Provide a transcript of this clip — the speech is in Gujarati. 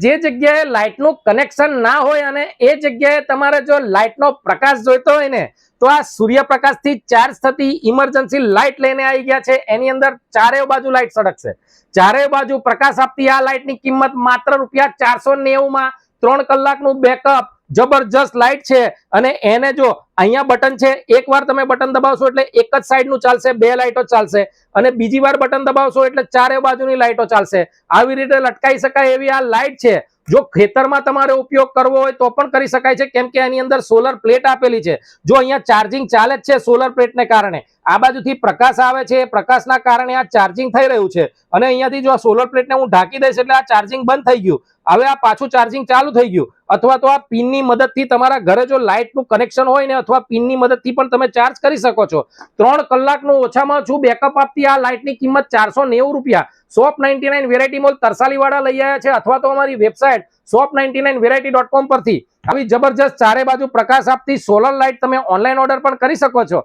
જે જગ્યાએ લાઇટનું કનેક્શન ના હોય અને એ જગ્યાએ તમારે જો લાઇટનો પ્રકાશ જોઈતો હોય ને તો આ સૂર્યપ્રકાશથી ચાર્જ થતી ઇમરજન્સી લાઇટ લઈને આવી ગયા છે। એની અંદર ચારે બાજુ લાઇટ સળગશે, ચારે બાજુ પ્રકાશ આપતી આ લાઇટની કિંમત માત્ર ₹490 માં 3 કલાકનું બેકઅપ જબરજસ્ત લાઇટ છે। અને એને જો અહીંયા બટન છે, એકવાર તમે બટન દબાવશો એટલે એક જ સાઈડનું ચાલશે, બે લાઇટો ચાલશે, અને બીજી વાર બટન દબાવશો એટલે ચારે બાજુની લાઇટો ચાલશે। આવી રીતે લટકાઈ શકાય એવી આ લાઇટ છે। જો ખેતરમાં તમારે ઉપયોગ કરવો હોય તો પણ કરી શકાય છે, કેમ કે એની અંદર સોલર પ્લેટ આપેલી છે। જો અહીંયા ચાર્જિંગ ચાલે જ છે સોલર પ્લેટને કારણે, આ બાજુથી પ્રકાશ આવે છે, પ્રકાશના કારણે આ ચાર્જિંગ થઈ રહ્યું છે, અને અહીંયાથી જો આ સોલર પ્લેટને હું ઢાંકી દઈશ એટલે આ ચાર્જિંગ બંધ થઈ ગયું। હવે આ પાછું ચાર્જિંગ ચાલુ થઈ ગયું। અથવા તો આ પિનની મદદથી તમારા ઘરે જો લાઇટનું કનેક્શન હોય ને અથવા પિનની મદદથી પણ તમે ચાર્જ કરી શકો છો। 3 કલાકનું ઓછામાં ઓછું બેકઅપ આપતી આ લાઇટની કિંમત ₹490। shop99 વેરાયટી મોલ તરસાલીવાળા લઈ આવ્યા છે, અથવા તો અમારી વેબસાઇટ shop99variety.com પરથી આવી જબરજસ્ત ચારે બાજુ પ્રકાશ આપતી સોલર લાઇટ તમે ઓનલાઈન ઓર્ડર પણ કરી શકો છો।